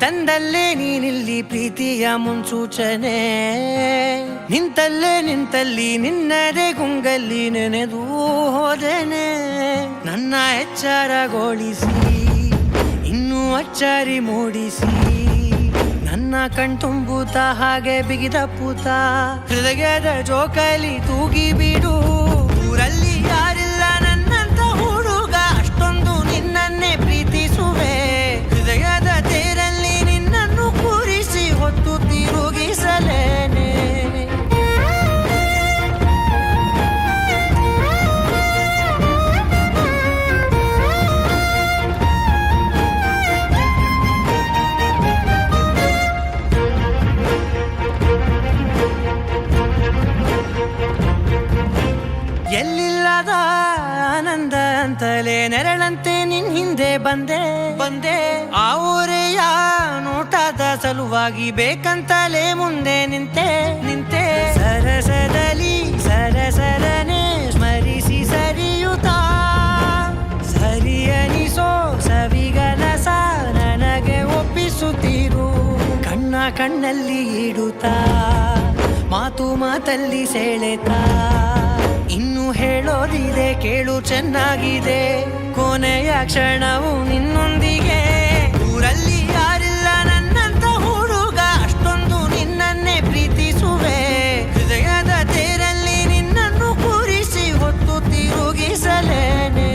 ತಂದಲ್ಲೇ ನೀನಿಲ್ಲಿ ಪ್ರೀತಿಯ ಮುನ್ಸೂಚನೆ. ನಿಂತಲ್ಲಿ ನಿನ್ನದೇ ಗುಂಗಲ್ಲಿ ನೆನೆದು ಹೋದೆನೆ. ನನ್ನ ಎಚ್ಚರಗೊಳಿಸಿ ಇನ್ನೂ ಅಚ್ಚರಿ ಮೂಡಿಸಿ ನನ್ನ ಕಣ್ತುಂಬುತ್ತ ಹಾಗೆ ಬಿಗಿದ ಪೂತ ಹೃದಯದ ಜೋಕಾಲಿ ತೂಗಿ ಬಿಡು. ಊರಲ್ಲಿ ಯಾರಿಲ್ಲ ನನ್ನಂತ ಹುಡುಗ, ಅಷ್ಟೊಂದು ನಿನ್ನನ್ನೇ ಪ್ರೀತಿಸುವೆ. ಹೃದಯದ ತೇರಲ್ಲಿ ನಿನ್ನನ್ನು ಕೂರಿಸಿ ಹೊತ್ತು ತಿರುಗಿಸಲೇನೆ. ಎಲ್ಲಿಲ್ಲದ ಆನಂದ ಅಂತಲೇ ನೆರಳಂತೆ ನಿನ್ ಹಿಂದೆ ಬಂದೆ. ಆ ಊರೆಯ ನೋಟದ ಸಲುವಾಗಿ ಬೇಕಂತಲೇ ಮುಂದೆ ನಿಂತೆ. ಸರಸದಲ್ಲಿ ಸರಸರನೆ ಸ್ಮರಿಸಿ ಸರಿಯುತ್ತಾ ಸರಿಯನಿಸೋ ಸವಿಗನಸ ನನಗೆ ಒಪ್ಪಿಸುತ್ತೀರು. ಕಣ್ಣಲ್ಲಿ ಇಡುತ್ತಾ ಮಾತಲ್ಲಿ ಸೆಳೆತಾ ಇನ್ನು ಹೇಳೋದಿದೆ ಕೇಳು ಚೆನ್ನಾಗಿದೆ. ಕೊನೆಯ ಕ್ಷಣವು ನಿನ್ನೊಂದಿಗೆ. ಊರಲ್ಲಿ ಯಾರಿಲ್ಲ ನನ್ನಂತ ಹುಡುಗ, ಅಷ್ಟೊಂದು ನಿನ್ನನ್ನೇ ಪ್ರೀತಿಸುವೆ. ಹೃದಯದ ತೇರಲ್ಲಿ ನಿನ್ನನ್ನು ಕೂರಿಸಿ ಹೊತ್ತು ತಿರುಗಿಸಲೇನೆ.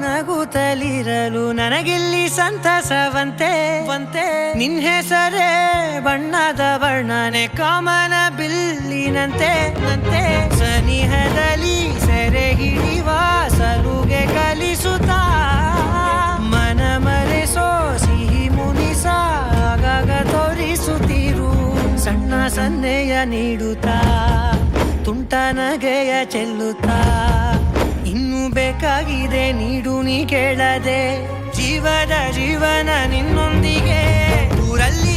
ನಗುತ್ತಲಿರಲು ನನಗಿಲ್ಲಿ ಸಂತಸವಂತೆ. ನಿನ್ ಹೆಸರೇ ಬಣ್ಣದ ವರ್ಣನೆ ಕಾಮನ ಬಿಲ್ಲಿನಂತೆ. ಸನಿಹದಲ್ಲಿ ಸೆರೆ ಹಿಡಿಯುವ ಸಲುಗೆ ಕಲಿಸುತ್ತಾ ಮನ ಮರೆಸೋ ಸಿಹಿ ಮುನಿಸ ಆಗಾಗ ತೋರಿಸುತ್ತೀರು. ಸಣ್ಣ ಸನ್ನೆಯ ನೀಡುತ್ತಾ ತುಂಟ ನಗೆಯ ಚೆಲ್ಲುತ್ತಾ ಇನ್ನು ಬೇಕಾಗಿದೆ ನೀಡು ನೀ ಕೇಳದೆ. ಜೀವನ ನಿನ್ನೊಂದಿಗೆ. ಊರಲ್ಲಿ